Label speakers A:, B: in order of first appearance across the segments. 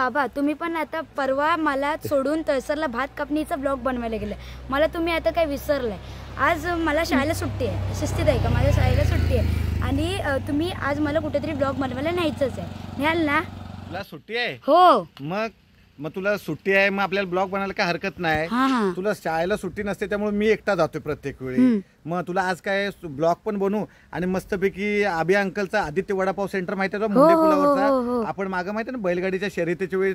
A: बाबा तुम्ही पण आता परवा मला सोडून तळसरला भात कापणीचा ब्लॉग बनवायला गेले. मला तुम्ही आता काय विसरलाय. आज मला शाळेला सुट्टी आहे. शिस्तीत आहे का? माझ्या शाळेला सुट्टी आहे आणि तुम्ही आज मला कुठेतरी ब्लॉग बनवायला न्यायचंच आहे. न्याल ना?
B: तुला सुट्टी आहे?
A: हो.
B: मग तुला सुट्टी आहे, मग आपल्याला ब्लॉग बनायला काय हरकत नाही. तुला शाळेला सुट्टी नसते त्यामुळे मी एकटा जातोय प्रत्येक वेळी. मग तुला आज काय ब्लॉग पण बनवू आणि मस्तपैकी आबी अंकलचा आदित्य वडापाव सेंटर माहिती आहे मुंडे पुलावरचा, आपण मागं माहिती आहे ना बैलगाडीच्या शर्यतीच्या वेळी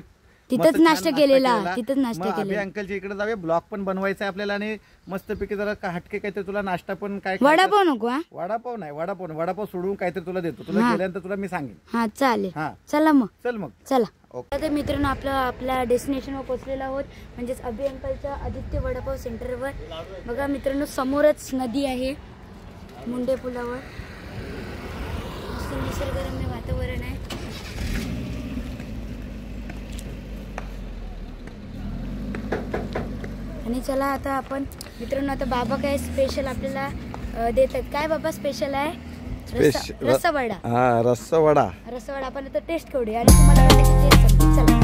A: तिथंच नाश्ता केलेला. तिथंच नाश्ता केलेला.
B: आबी अंकलच्या इकडे जाऊया, ब्लॉग पण बनवायचा आहे आपल्याला आणि मस्तपैकी जरा हटके काहीतरी तुला नाश्ता पण काय.
A: वडापाव नको?
B: वडापाव नाही, वडापाव सोडून काहीतरी तुला देतो. तुला गेल्यानंतर तुला मी सांगेन.
A: हा चालेल. चला मग. चला. तर मित्रांनो आपल्या डेस्टिनेशनवर पोहोचलेलो आहोत, म्हणजेच अभि अंकलच्या आदित्य वडापाव सेंटरवर. बघा मित्रांनो समोरच नदी आहे मुंडे पुलावर. निसर्गरम्य वातावरण आहे. आणि चला आता आपण मित्रांनो आता बाबा काय स्पेशल आपल्याला देतात. काय बाबा स्पेशल आहे? रस्सावडा.
B: रस्सावडा
A: आपण आता टेस्ट करूया आणि तुम्हाला टेस्ट समजेल. चला.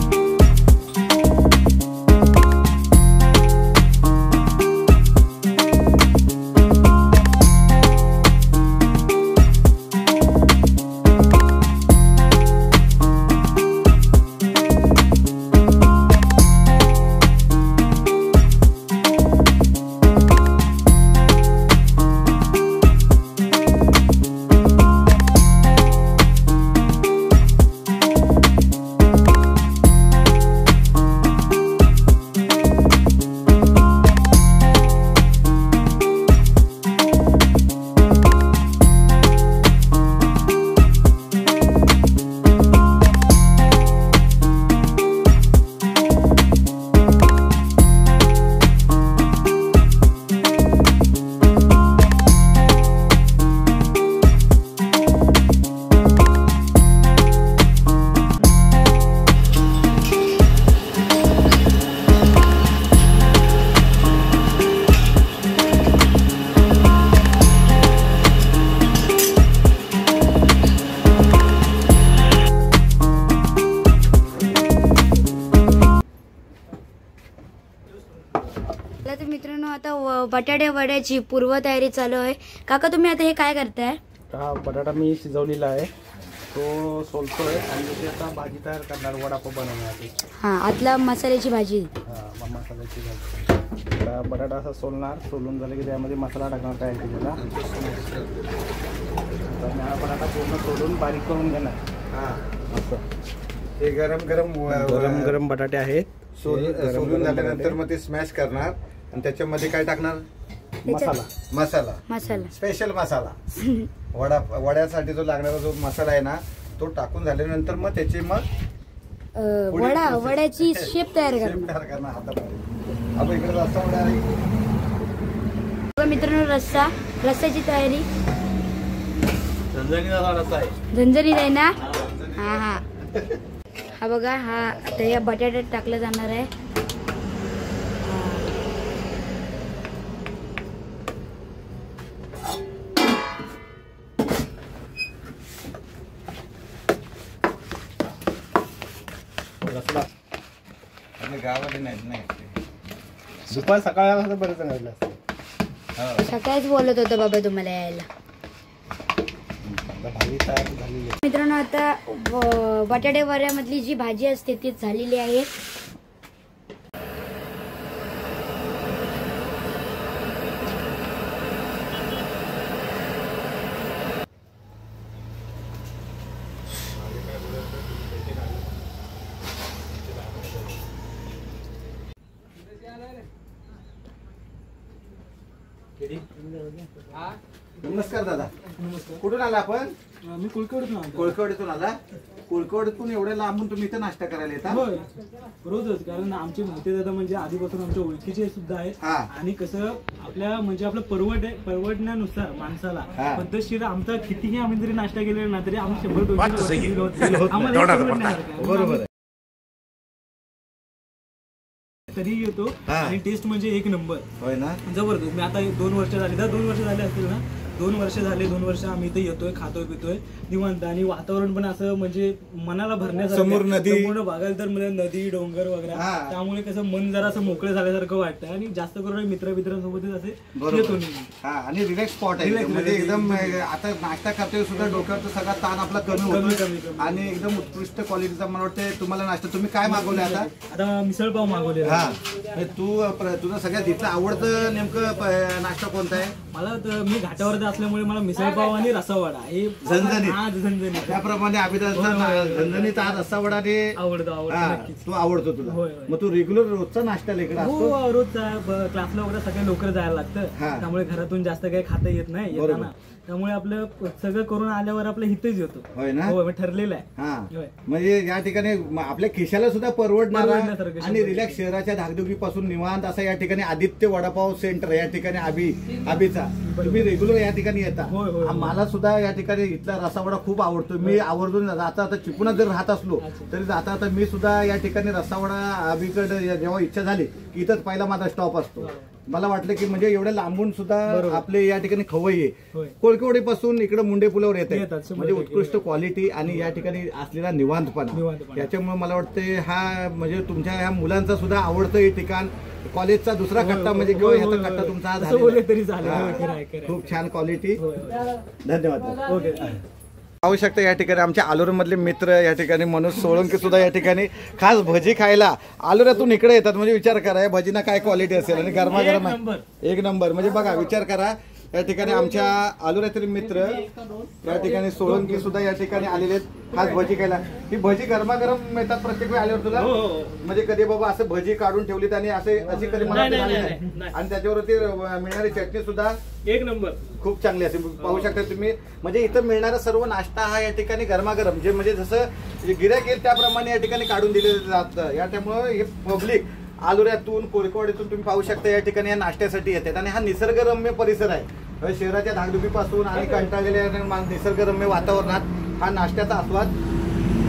A: मित्रांनो आता बटाटे वड्याची पूर्वतयारी चालू आहे. काका तुम्ही आता हे काय करताय?
C: बटाटा मी शिजवलेला आहे, तो सोलतोय आणि आता भाजी तयार करणार वडापाव बनवण्यासाठी.
A: आतला मसाल्याची भाजी.
C: मसाल्याची भाजी. बटाटा असा सोलणार, सोलून झालं की त्यामध्ये मसाला टाकणार तयार केलेला. बटाटा पूर्ण सोलून बारीक करून घेणार. असं
B: हे गरम
C: बटाटे आहेत.
B: सोलून झाल्यानंतर मग ते स्मॅश करणार आणि त्याच्यामध्ये काय टाकणार? मसाला स्पेशल मसाला. वड्यासाठी जो लागणारा जो मसाला आहे ना तो टाकून झाल्यानंतर मग त्याची
A: वड्याची शेप तयार करणार.
B: आपण इकडे रस्सा वडा आहे
A: मित्रांनो. रस्स्याची तयारी झणझणीत आहे ना. हा बघा, हा आता या बटाट्यात टाकलं जाणार आहे.
B: गावाला नाही
C: दुपार सकाळला बरं सांगितलं.
A: सकाळीच बोलत होतं बाबा तुम्हाला यायला. मित्रांनो आता बटाटे वड्यामधली जी भाजी असते ती झालेली आहे.
B: नमस्कार दादा. कुठून आला आपण?
C: मी
B: कुळकवडीतून आला. कुळकवडीतून एवढ्या लांबून तुम्ही इथे नाश्ता करायला येता?
C: रोजच, कारण आमचे मोठे दादा म्हणजे आधीपासून आमच्या ओळखीचे सुद्धा आहेत. आणि कसं आपल्या म्हणजे आपलं परवडण्यानुसार माणसाला पद्धतशीर आमचा कितीही आम्ही जरी नाश्ता केलेला ना तरी आम्ही 100-200
B: बरोबर
C: तरी येतो आणि टेस्ट म्हणजे एक नंबर.
B: होय ना?
C: जबरदस्त. मी आता 2 वर्ष झाली असतील ना 2 वर्ष झाले, 2 वर्ष आम्ही इथे येतोय, खातोय पितोय निवांत, आणि वातावरण पण असं म्हणजे मनाला भरण्यासारखं,
B: समोर नदी,
C: संपूर्ण बघायला तर म्हणजे नदी डोंगर वगैरे, त्यामुळे कसं मन जरा असं मोकळं झाल्यासारखं वाटतं, आणि जास्त करून मित्रांसोबतच असे येतो.
B: आणि रिलॅक्स स्पॉट आहे म्हणजे एकदम आता नाश्ता करतोय सुद्धा डोक्यावरचा सगळा ताण आपला कमी होतो आणि एकदम उत्कृष्ट क्वालिटीचा. मला वाटतं तुम्हाला नाश्ता तुम्ही काय मागवले आता
C: मिसळपाव मागवले.
B: हा, तुझं सगळ्यात इथलं आवडतं नेमकं नाश्ता कोणता आहे?
C: मला मी घाटावरती असल्यामुळे मला मिसळपाव आणि रसावडा हे
B: झणझणीत. त्याप्रमाणे झणझणीत आज रसावडा
C: आवडतो.
B: तू आवडतो तुला? मग तू रेग्युलर रोजचा नाश्ता इकडे असतो?
C: रोजचा क्लासला वगैरे सगळ्या लवकर जायला लागतं, त्यामुळे घरातून जास्त काही खाता येत नाही येताना, त्यामुळे आपलं सगळं करून आल्यावर आपलं हिथेच येतो.
B: होय ना,
C: ठरलेलं आहे.
B: म्हणजे या ठिकाणी आपल्या खिशाला सुद्धा परवडणार आणि रिलॅक्स शहराच्या धाकधुकीपासून निवांत असा या ठिकाणी आदित्य वडापाव सेंटर या ठिकाणी आबीचा तुम्ही रेग्युलर या ठिकाणी येता. मला सुद्धा या ठिकाणी इथला रसावडा खूप आवडतो. मी आवर्जून जाता आता चिपळूणात जर राहत असलो तरी जाता मी सुद्धा या ठिकाणी रसावडा आबीकडे जेव्हा इच्छा झाली की इथंच पहिला माझा स्टॉप असतो. मला वाटलं की म्हणजे एवढ्या लांबून सुद्धा आपले या ठिकाणी खवय्ये कोळकेवाडी पासून इकडे मुंडे पुलावर येतात, म्हणजे उत्कृष्ट क्वालिटी आणि या ठिकाणी असलेला निवांतपणा. याच्यामुळे मला वाटतं हा म्हणजे तुमच्या ह्या मुलांचा सुद्धा आवडतं हे ठिकाण. कॉलेजचा दुसरा कट्टा म्हणजे किंवा ह्याचा कट्टा तुमचा हा खूप छान क्वालिटी. धन्यवाद. पाहू शकता या ठिकाणी आमच्या आलोरा मधले मित्र या ठिकाणी मनोज सोळंकी सुद्धा या ठिकाणी खास भजी खायला आलोऱ्यातून इकडे येतात. म्हणजे विचार करा या भजीना काय क्वालिटी असेल आणि गरमागरम एक नंबर. म्हणजे बघा विचार करा या ठिकाणी आमच्या आलोऱ्यातील मित्र या ठिकाणी सोळंकी सुद्धा या ठिकाणी आलेले आहेत खास भजी खायला. ही भजी गरमागरम मिळतात प्रत्येक वेळी आल्यावर तुला? म्हणजे कधी बाबा असं भजी काढून ठेवलीत आणि अशी कधी मला आणि त्याच्यावरती मिळणारी चटणी सुद्धा
C: एक नंबर
B: खूप चांगली असेल. पाहू शकता तुम्ही म्हणजे इथं मिळणारा सर्व नाश्ता हा या ठिकाणी गरमागरम जे म्हणजे जसं गिऱ्हाईक येईल त्याप्रमाणे या ठिकाणी काढून दिलेलं जातं. या त्यामुळे हे पब्लिक आलोऱ्यातून कोळकेवाडीतून तुम्ही पाहू शकता या ठिकाणी या नाश्त्यासाठी येतात. आणि हा निसर्गरम्य परिसर आहे. शहराच्या धाकधुकीपासून आणि कंटाळलेल्या निसर्गरम्य वातावरणात हा नाश्त्याचा आस्वाद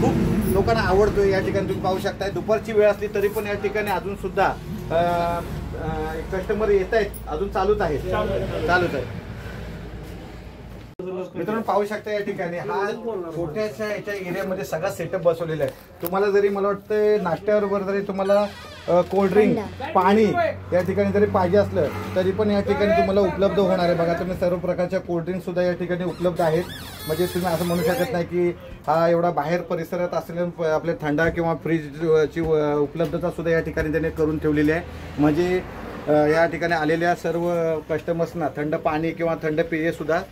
B: खूप लोकांना आवडतोय. या ठिकाणी तुम्ही पाहू शकताय दुपारची वेळ असली तरी पण या ठिकाणी अजून सुद्धा कस्टमर येत आहेत, अजून चालूच आहे. मित्रांनो पाहू शकता या ठिकाणी हा छोट्याशा याच्या एरियामध्ये सगळा सेटअप बसवलेला आहे. तुम्हाला जरी मला वाटतं नाश्त्याबरोबर जरी तुम्हाला कोल्ड्रिंक पाणी या ठिकाणी जरी पाहिजे असलं तरी पण या ठिकाणी तुम्हाला उपलब्ध होणार आहे. बघा तुम्ही सर्व प्रकारच्या कोल्ड्रिंक सुद्धा या ठिकाणी उपलब्ध आहेत. म्हणजे तुम्ही असं म्हणू शकत नाही की हा एवढा बाहेर परिसरात असलेल्या आपल्या थंडा किंवा फ्रीजची उपलब्धता सुद्धा या ठिकाणी त्याने करून ठेवलेली आहे. म्हणजे या ठिकाणी आलेल्या सर्व कस्टमर्सना थंड पाणी किंवा थंड पेय सुद्धा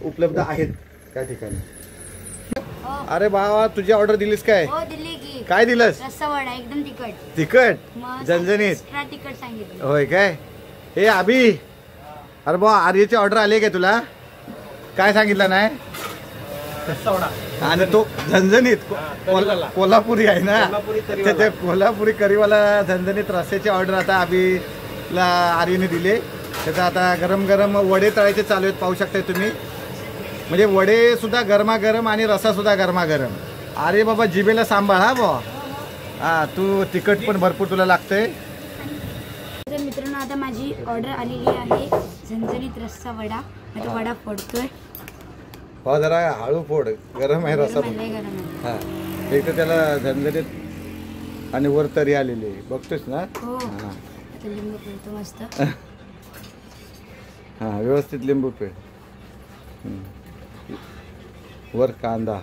B: उपलब्ध आहेत त्या ठिकाणी. अरे बाबा तुझी ऑर्डर दिलीस काय? काय दिलंस?
A: रस्सावडा एकदम
B: तिखट झणझणीत होय काय? हे अभि अरे बा आर्यची ऑर्डर आली काय तुला? काय सांगितलं नाही? आणि तो झणझणीत कोल्हापुरी आहे ना, ते कोल्हापुरी करीवाला झणझणीत रस्स्याची ऑर्डर आता अभिला आर्यने दिले. त्याचा आता गरम गरम वडे तळायचे चालू आहेत पाहू शकताय तुम्ही. म्हणजे वडे सुद्धा गरमागरम आणि रसा सुद्धा गरमागरम. अरे बाबा जिभेला सांभाळ हा बा. हा तू तिखट पण भरपूर तुला लागतंय.
A: मित्रांनो आता माझी ऑर्डर आलेली आहे झणझणीत रस्सा वडा. आता वडा फोडतोय.
B: हो जरा हळू फोड, गरम आहे रस्सा. हा एक तर त्याला झणझणीत आणि वर तरी आलेली बघतोस ना.
A: लिंबू पिळतो मस्त.
B: हा व्यवस्थित लिंबू पिळ. वर कांदा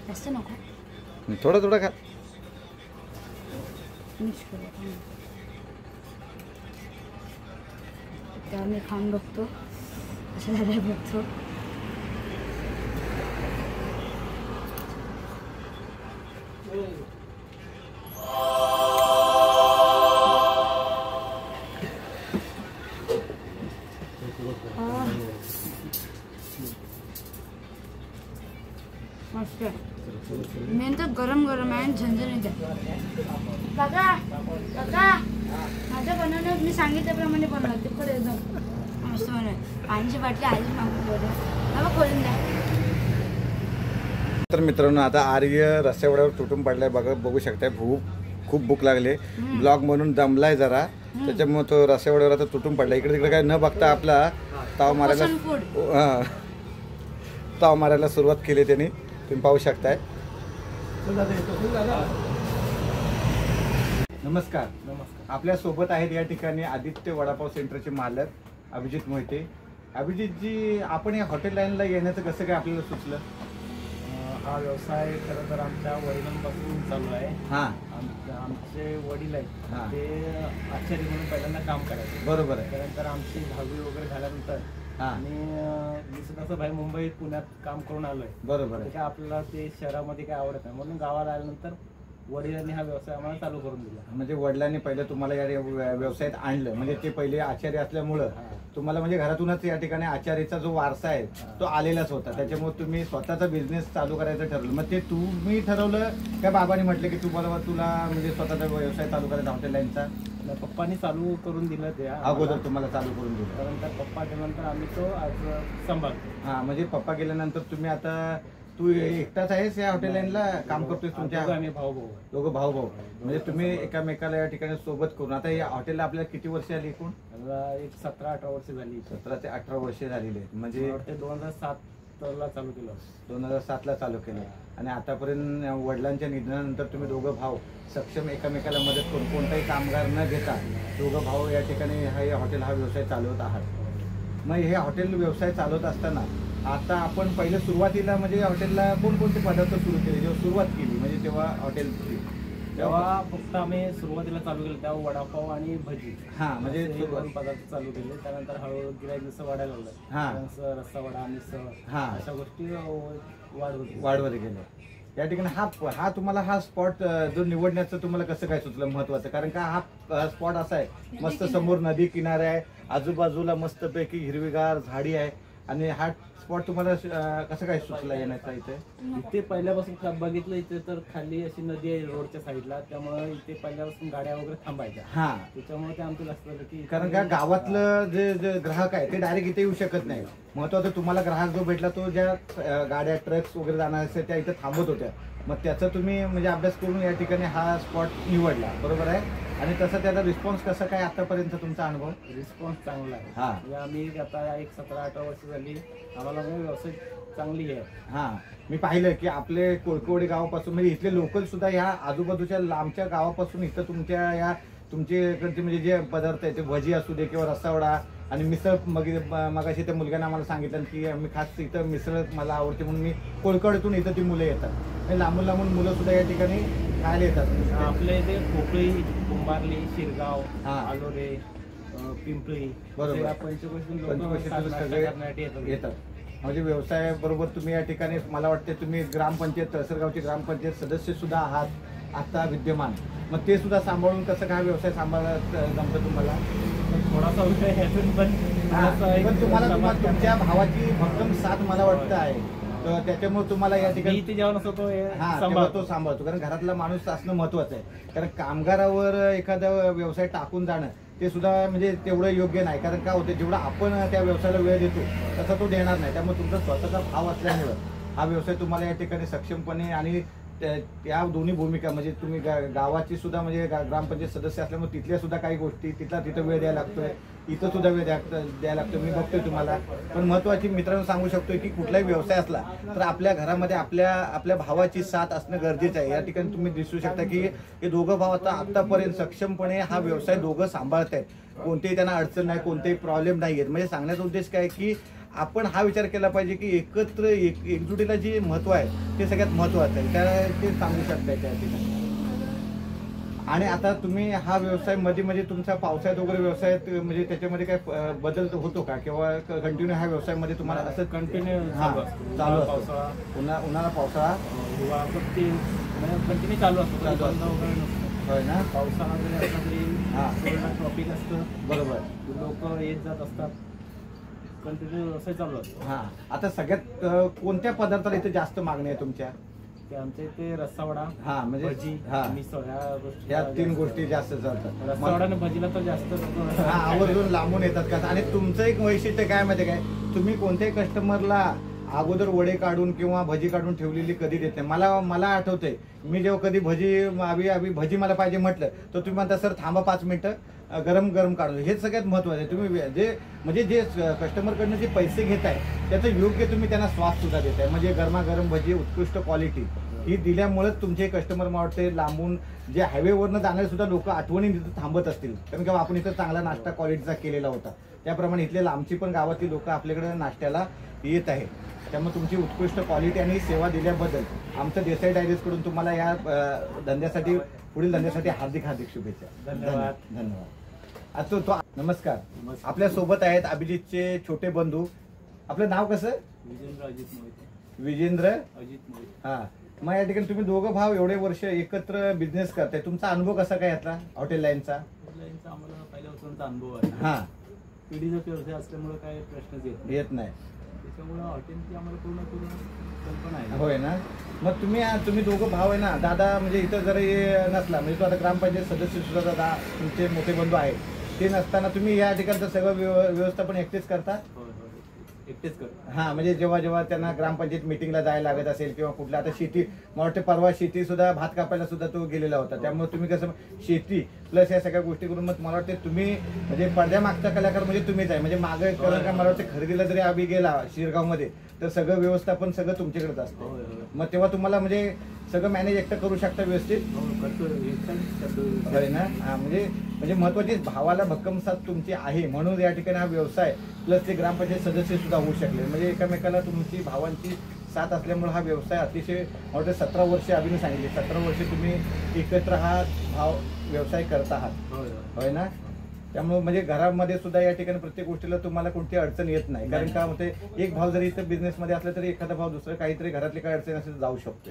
A: जास्त नको,
B: थोडा थोडा खा.
A: तेव्हा मी खाऊन बघतो असं झालं बघतो. मस्त मेन तर गरम गरम आहे, झणझणीत आहे. काका काका माझं बनवणं मी सांगितल्याप्रमाणे बनवलं तिखट एकदम मस्त बनवलं. पाण्याची बाटली आधीच मागून खोलून द्या.
B: तर मित्रांनो आता आर्य रस्त्यावड्यावर तुटून पडलाय बघू शकताय. खूप भूक लागले. ब्लॉग म्हणून दमलाय जरा त्याच्यामुळे तो रस्त्यावड्यावर आता तुटून पडला. इकडे तिकडे काय न बघता आपला ताव मारायला सुरुवात केली त्यांनी, तुम्ही पाहू शकताय. नमस्कार. आपल्या सोबत आहेत या ठिकाणी आदित्य वडापाव सेंटरचे मालक अभिजित मोहिते. अभिजितजी, आपण या हॉटेल लाईनला येण्याचं कसं काय आपल्याला सुचलं?
C: हा व्यवसाय खरं तर आमच्या वडिलांपासून चालू आहे. आमचे वडील आहेत ते आचार्य म्हणून पहिल्यांदा काम करायचे.
B: बरोबर आहे.
C: त्यानंतर आमची 10वी वगैरे झाल्यानंतर आणि मी सुद्धा असं भाई मुंबईत पुण्यात काम करून आलोय.
B: बरोबर आहे.
C: काय आपल्याला ते शहरामध्ये काय आवडत नाही म्हणून गावाला आल्यानंतर वडिलांनी हा व्यवसाय आम्हाला चालू करून दिला.
B: म्हणजे वडिलांनी पहिलं तुम्हाला या व्यवसायात आणलं, म्हणजे ते पहिले आचार्य असल्यामुळं तुम्हाला म्हणजे घरातूनच या ठिकाणी आचार्याचा जो वारसा आहे तो आलेलाच होता. त्याच्यामुळे तुम्ही स्वतःचा बिझनेस चालू करायचं ठरवलं. मग ते तुम्ही ठरवलं का बाबांनी म्हटलं की तुला म्हणजे स्वतःचा व्यवसाय चालू करायचा हॉटेल लाईनचा?
C: पप्पांनी चालू करून दिलं ते
B: अगोदर तुम्हाला चालू करून दिलं.
C: त्यानंतर पप्पा गेल्यानंतर आम्ही तो आज सांभाळतो.
B: म्हणजे पप्पा गेल्यानंतर तुम्ही आता तू एकटाच आहेस या हॉटेल लाईनला काम करतोय? तुमच्या दोघं भाऊ भाऊ म्हणजे तुम्ही एकामेकाला या ठिकाणी सोबत करून. आता या हॉटेलला आपल्याला किती वर्ष आली एकूण?
C: एक 17-18 वर्ष झाली.
B: 17 ते 18 वर्ष झालेली आहेत. म्हणजे
C: 2007ला चालू केलं.
B: 2007ला चालू केलं. आणि आतापर्यंत वडिलांच्या निधनानंतर तुम्ही दोघं भाऊ सक्षम एकामेकाला मदत करून कोणताही कामगार न घेता दोघं भाऊ या ठिकाणी हा व्यवसाय चालवत आहात. मग हे हॉटेल व्यवसाय चालवत असताना आता आपण पहिले सुरुवातीला म्हणजे हॉटेलला कोणकोणते पदार्थ सुरू केले जेव्हा सुरुवात केली, म्हणजे तेव्हा हॉटेलची?
C: तेव्हा फक्त आम्ही सुरुवातीला चालू केलं तेव्हा वडापाव आणि भजी
B: म्हणजे
C: पदार्थ चालू केले. त्यानंतर हळूहळू गिराईक जसं वाढायला लागलं, रस्सा वडा, मिसळ अशा गोष्टी
B: वाढवत गेल्या. या ठिकाणी हा तुम्हाला हा स्पॉट जो निवडण्याचं तुम्हाला कसं काय सुचलं महत्वाचं? कारण का हा स्पॉट असा आहे, मस्त समोर नदी किनारे आहे, आजूबाजूला मस्तपैकी हिरवीगार झाडी आहे. आणि हा स्पॉट तुम्हाला कसं काय सुचला येण्याचा?
C: इथे पहिल्यापासून बघितलं इथे तर खाली अशी नदी आहे रोडच्या साईडला, त्यामुळे इथे पहिल्यापासून गाड्या वगैरे थांबायच्या. त्याच्यामुळे ते आमचं लक्षात आलं की
B: कारण का गावातलं जे ग्राहक आहे ते डायरेक्ट इथे येऊ शकत नाही. महत्वाचं तुम्हाला ग्राहक जो भेटला तो ज्या गाड्या ट्रक्स वगैरे जाणार असेल त्या इथे थांबत होत्या. मग त्याचा तुम्ही म्हणजे अभ्यास करून या ठिकाणी हा स्पॉट निवडला, बरोबर आहे? आणि तसं त्याचा रिस्पॉन्स कसा काय आतापर्यंत तुमचा अनुभव?
C: रिस्पॉन्स चांगला आहे. आम्ही आता एक 17-18 वर्ष झाली आम्हाला व्यवसाय चांगली आहे.
B: मी पाहिलं की आपले कोळकवडी गावापासून म्हणजे इथले लोकल सुद्धा ह्या आजूबाजूच्या लांबच्या गावापासून इथं तुमच्याकडचे म्हणजे जे पदार्थ आहे ते भजी असू दे किंवा रस्सावडा आणि मिसळ. मगाशी त्या मुलग्यानं आम्हाला सांगितलं की मी खास इथं मिसळ मला आवडते म्हणून मी कोळकवडीतून इथं ती मुलं येतात. लांबून लांबून मुलं सुद्धा या ठिकाणी खायला येतात.
C: आपल्या इथे पोकळी, कुंभारली, शिरगाव, आलोरे, पिंपळी
B: बरोबर
C: पंचक्रोशीतून
B: येतात. म्हणजे व्यवसाय बरोबर तुम्ही या ठिकाणी मला वाटते तुम्ही ग्रामपंचायत तळसरगावची ग्रामपंचायत सदस्य सुद्धा आहात आता विद्यमान. मग ते सुद्धा सांभाळून कसं काय व्यवसाय सांभाळत जमतं तुम्हाला?
C: थोडासा विषय
B: पण तुम्हाला तुमच्या भावाची भक्कम साथ मला वाटतं आहे, तर त्याच्यामुळे तुम्हाला या ठिकाणी तो सांभाळतो. कारण घरातला माणूस असणं महत्वाचं आहे. कारण कामगारावर एखादा व्यवसाय टाकून जाणं ते सुद्धा म्हणजे तेवढं योग्य नाही. कारण काय होतं, जेवढा आपण त्या व्यवसायाला वेळ देतो तसा तो देणार नाही. त्यामुळे तुमचा स्वतःचा भाव असल्यामुळं हा व्यवसाय तुम्हाला या ठिकाणी सक्षमपणे आणि त्या दोन्ही भूमिका म्हणजे तुम्ही गावाची सुद्धा म्हणजे ग्रामपंचायत सदस्य असल्यामुळे तिथल्या सुद्धा काही गोष्टी तिथं वेळ द्यायला लागतोय, इथं सुद्धा वेळ द्यायला लागतोय. मी बघतोय तुम्हाला. पण महत्वाची मित्रांनो सांगू शकतोय की कुठलाही व्यवसाय असला तर आपल्या घरामध्ये आपल्या भावाची साथ असणं गरजेचं आहे. या ठिकाणी तुम्ही दिसू शकता की हे दोघं भाव आतापर्यंत सक्षमपणे हा व्यवसाय दोघं सांभाळत आहेत. कोणतेही त्यांना अडचण नाही, कोणतेही प्रॉब्लेम नाही आहेत. म्हणजे सांगण्याचा उद्देश काय की आपण हा विचार केला पाहिजे की एकत्र एकजुटीला जे महत्व आहे ते सगळ्यात महत्वाचं आहे. ते सांगू शकताय त्या ठिकाणी. आणि आता तुम्ही हा व्यवसाय मध्ये म्हणजे तुमचा पावसाळ्यात वगैरे व्यवसायात म्हणजे त्याच्यामध्ये काय बदल होतो का किंवा कंटिन्यू ह्या व्यवसायामध्ये तुम्हाला असं
C: कंटिन्यू
B: चालू असतो? उन्हाळा पावसाळा
C: कंटिन्यू चालू असतो.
B: होय ना?
C: पावसाळा वगैरे असला तरी ट्रॉफिक असतं,
B: बरोबर,
C: लोक येत जात असतात, कंटिन्यू व्यवसाय चालू असतो.
B: आता सगळ्यात कोणत्या पदार्थाला इथे जास्त मागणी आहे तुमच्या?
C: आमच्या इथे रस्सावडा,
B: म्हणजे
C: भजी, मिसळ
B: ह्या 3 गोष्टी जास्त चालतात.
C: रस्सावडा आणि भजीला तर जास्त
B: आवर्जून लांबून येतात का? आणि तुमचं एक वैशिष्ट्य काय माहिती काय, तुम्ही कोणत्याही कस्टमरला अगोदर वडे काढून किंवा भजी काढून ठेवलेली कधी देत नाही. मला आठवतंय मी जेव्हा कधी भजी भजी मला पाहिजे म्हटलं तर तुम्ही म्हणता सर थांबा 5 मिनिटं गरम गरम काढतो, हे सगळ्यात महत्वाचं आहे. तुम्ही जे म्हणजे जे कस्टमरकडनं जे पैसे घेताय त्याचं योग्य तुम्ही त्यांना स्वाद सुद्धा देताय. म्हणजे गरमागरम भजी उत्कृष्ट क्वालिटी ही दिल्यामुळेच तुमचे कस्टमर मला वाटते लांबून जे हायवेवरनं जाणारे सुद्धा लोक आठवणी तिथं थांबत असतील, कारण की आपण इथं चांगला नाश्ता क्वालिटीचा केलेला होता. त्याप्रमाणे इथले लांबची पण गावातली लोक आपल्याकडे नाश्त्याला येत आहेत. त्यामुळे तुमची उत्कृष्ट क्वालिटी आणि सेवा दिल्याबद्दल आमचं देसाई डायरीजकडून तुम्हाला या धंद्यासाठी पुढील धंद्यासाठी हार्दिक हार्दिक शुभेच्छा.
C: धन्यवाद.
B: धन्यवाद. आता नमस्कार. आपल्या सोबत आहेत अभिजितचे छोटे बंधू. आपलं नाव कसं?
C: विजेंद्र अजित मोहिते.
B: विजेंद्र
C: अजित मोहिते.
B: हा. मग या ठिकाणी तुम्ही दोघं भाव एवढे वर्ष एकत्र बिझनेस करताय, तुमचा अनुभव कसा काय यातला हॉटेल लाईनचा?
C: आम्हाला पहिल्यापासूनचा अनुभव आहे.
B: हा.
C: पिढीचा व्यवसाय असल्यामुळे काय प्रश्नच
B: येत नाही.
C: त्याच्यामुळे हॉटेलची आम्हाला पूर्ण कल्पना आहे.
B: होय ना. मग तुम्ही दोघं भाव आहे ना. दादा म्हणजे इथं जरी नसला म्हणजे तो आता ग्रामपंचायत सदस्य सुद्धा दादा तुमचे मोठे बंधू आहेत, ते नसताना तुम्ही या ठिकाणचं सगळं व्यवस्थापन एकटेच करता?
C: एकटेच करतो.
B: हा. म्हणजे जेव्हा त्यांना ग्रामपंचायत मिटिंगला जायला लागत असेल किंवा कुठल्या आता शेती, मला वाटतं परवा शेती सुद्धा भात कापायला सुद्धा तो गेलेला होता. त्यामुळे तुम्ही कसं शेती प्लस या सगळ्या गोष्टी करून मग मला वाटतं तुम्ही म्हणजे पडद्यामागचा कलाकार म्हणजे तुम्हीच आहे. म्हणजे मागे कलाकार मला वाटतं खरेदीला जरी आम्ही गेला शिरगावमध्ये तर सगळं व्यवस्थापन सगळं तुमच्याकडेच असतं. मग तेव्हा तुम्हाला म्हणजे सगळं मॅनेज एकटं करू शकता व्यवस्थित? ना. हा. म्हणजे महत्वाची भावाला भक्कम साथ तुमची आहे म्हणून या ठिकाणी हा व्यवसाय प्लस ते ग्रामपंचायत सदस्य सुद्धा होऊ शकले. म्हणजे एकमेकाला तुमची भावांची साथ असल्यामुळे हा व्यवसाय अतिशय मला 17 वर्ष अभिने सांगितले 17 वर्ष तुम्ही एकत्र हा भाव व्यवसाय करत आहात. होय ना. त्यामुळे म्हणजे घरामध्ये सुद्धा या ठिकाणी प्रत्येक गोष्टीला तुम्हाला कोणती अडचण येत नाही. कारण का होते एक भाव जरी इथं बिझनेसमध्ये असला तरी एखादा भाव दुसरं काहीतरी घरातली काही अडचण असेल जाऊ शकतो.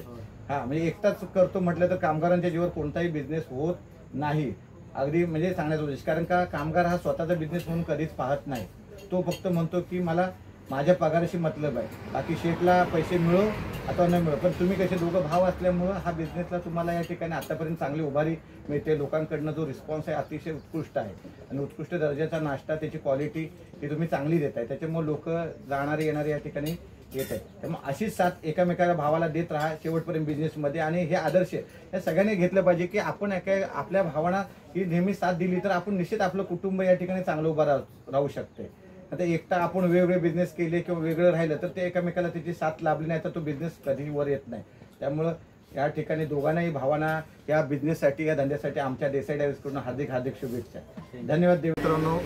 B: हा. म्हणजे एकटाच करतो म्हटलं तर कामगारांच्या जीवावर कोणताही बिझनेस होत नाही. अगदी म्हणजे सांगण्याचा उद्देश, कारण का कामगार हा स्वतःचा बिझनेस म्हणून कधीच पाहत नाही. तो फक्त म्हणतो की मला माझ्या पगाराशी मतलब आहे, बाकी शेटला पैसे मिळो अथवा न मिळो. पण तुम्ही कसे दोघं भाव असल्यामुळं हा बिझनेसला तुम्हाला या ठिकाणी आतापर्यंत चांगली उभारी मिळते. लोकांकडनं जो रिस्पॉन्स आहे अतिशय उत्कृष्ट आहे आणि उत्कृष्ट दर्जाचा नाश्ता त्याची क्वालिटी ही तुम्ही चांगली देताय. त्याच्यामुळे लोक जाणारे येणारे या ठिकाणी येत आहे. त्यामुळे अशीच साथ एकामेकाला भावाला देत राहा शेवटपर्यंत बिझनेसमध्ये. आणि हे आदर्श या सगळ्यांनी घेतलं पाहिजे की आपण आपल्या भावांना ही नेहमी साथ दिली तर आपण निश्चित आपलं कुटुंब या ठिकाणी चांगलं उभं राहू शकते. आता एकटा आपण वेगवेगळे बिझनेस केले किंवा वेगळं राहिलं तर ते एकामेकाला त्याची साथ लाभली नाही तर तो बिझनेस कधीही वर येत नाही. त्यामुळं या ठिकाणी दोघांनाही भावांना या बिझनेससाठी या धंद्यासाठी आमच्या देसाई डायरीजकडून हार्दिक हार्दिक शुभेच्छा. धन्यवाद. मित्रांनो,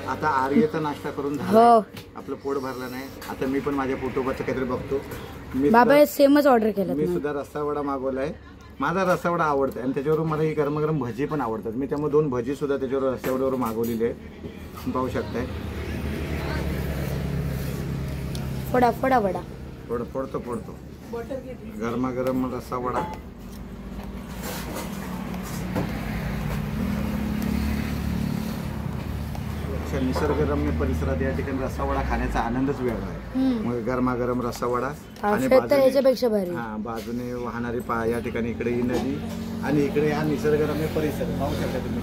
B: आता आर्यचा नाश्ता करून झाला, आपलं पोट भरलं नाही. आता मी पण माझ्या पोटोबाचं काहीतरी बघतो.
A: बाबा सेमच ऑर्डर केलं.
B: मी सुद्धा रस्सावडा मागवलाय. माझा रस्सावडा आवडतो आणि त्याच्यावर मला ही गरमागरम भजी पण आवडतात. मी त्यामुळे 2 भजी सुद्धा त्याच्यावर रस्सावड्यावर मागवलेली आहे. पाहू शकताय.
A: फोडा फोडा वडा
B: फोडतो गरमागरम रस्सा वडा. निसर्गरम्य परिसरात या ठिकाणी रस्सा वडा खाण्याचा आनंदच वेगळा आहे. मग गरमागरम रस्सा वडा आणि बाजूने वाहणारी या ठिकाणी इकडे ही नदी आणि इकडे हा निसर्गरम्य परिसर पाहू शकता तुम्ही.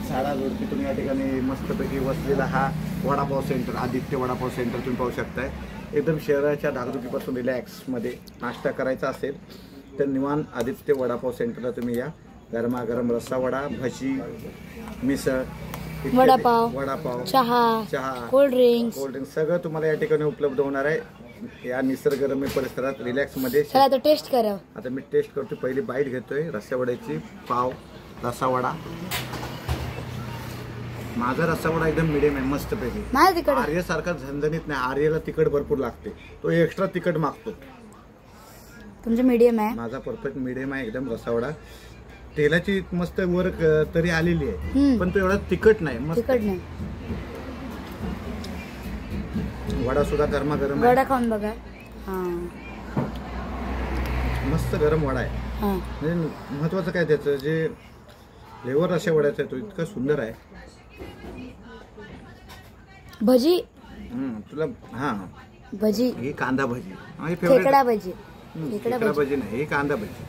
B: झाडा जोडतीतून या ठिकाणी मस्तपैकी वसलेला हा वडापाव सेंटर, आदित्य वडापाव सेंटर तुम्ही पाहू शकताय. एकदम शहराच्या धाकधुकीपासून रिलॅक्समध्ये नाश्ता करायचा असेल तर निवांत आदित्य वडापाव सेंटरला तुम्ही या. गरमागरम रस्सा वडा, भजी, मिसळ, वडापाव, चहा, कोल्ड्रिंक सगळं तुम्हाला या ठिकाणी उपलब्ध होणार आहे या निसर्गरम्य परिसरात रिलॅक्समध्ये.
A: टेस्ट करा.
B: आता मी टेस्ट करतो. पहिली बाईट घेतोय रस्सा वड्याची. पाव, रस्सा वडा. माझा रस्सा वडा एकदम मिडियम आहे मस्तपैकी. आर्य सारखा झणझणीत नाही. आर्यला तिखट भरपूर लागते, तो एक्स्ट्रा तिखट मागतो.
A: तुमचं मीडियम आहे.
B: माझा परफेक्ट मीडियम आहे एकदम रस्सा वडा. तेलाची मस्त वर तरी आलेली आहे पण तो एवढा तिखट नाही. वडा सुद्धा गरमागरम.
A: वडा खाऊन बघा.
B: मस्त गरम वडा आहे. म्हणजे महत्वाचं काय त्याचं जे फ्लेवर अशा वड्याचा आहे तो इतका सुंदर आहे.
A: भजी
B: तुला
A: भजी
B: ही कांदा भजी,
A: खेकडा भजी.
B: खेकडा भजी नाही, ही कांदा भजी.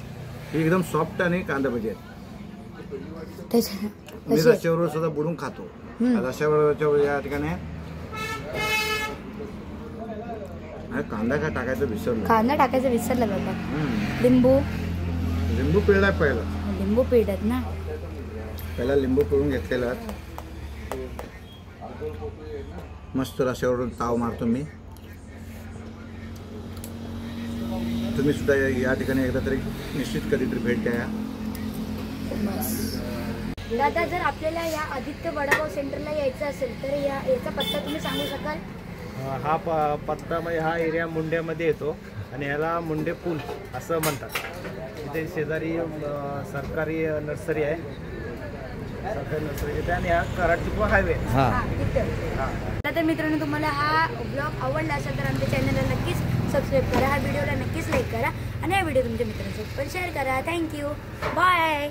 B: ही एकदम सॉफ्ट आणि कांदा भजी आहे. मी रस्त्यावर सुद्धा बुडून खातो. रस्त्यावर या ठिकाणी कांदा काय टाकायचं विसरलो.
A: कांदा टाकायचं विसरलं बाबा. लिंबू
B: पिळलाय.
A: लिंबू पिळतात ना.
B: पहिला लिंबू पिळून घेतलेला मस्त रश्यावरून ताव मारतो मी. तुम्ही सुद्धा या ठिकाणी एकदा तरी निश्चित कधीतरी भेट द्या.
A: दादा, जर आपल्याला या आदित्य वडापाव सेंटरला यायचं असेल तर याचा पत्ता तुम्ही सांगू शकाल?
D: हा पत्ता म्हणजे हा एरिया मुंड्यामध्ये येतो आणि ह्याला मुंडे पूल असं म्हणतात. इथे शेजारी सरकारी नर्सरी आहे, सरकारी नर्सरी तिथे, आणि हा कराडचिको हायवे.
A: तर मित्रांनो, तुम्हाला हा ब्लॉग आवडला असेल तर आमच्या चॅनलला नक्कीच सबस्क्राईब करा, हा व्हिडिओला नक्कीच लाईक करा आणि हा व्हिडिओ तुमच्या मित्रांसोबत पण शेअर करा. Thank you, bye.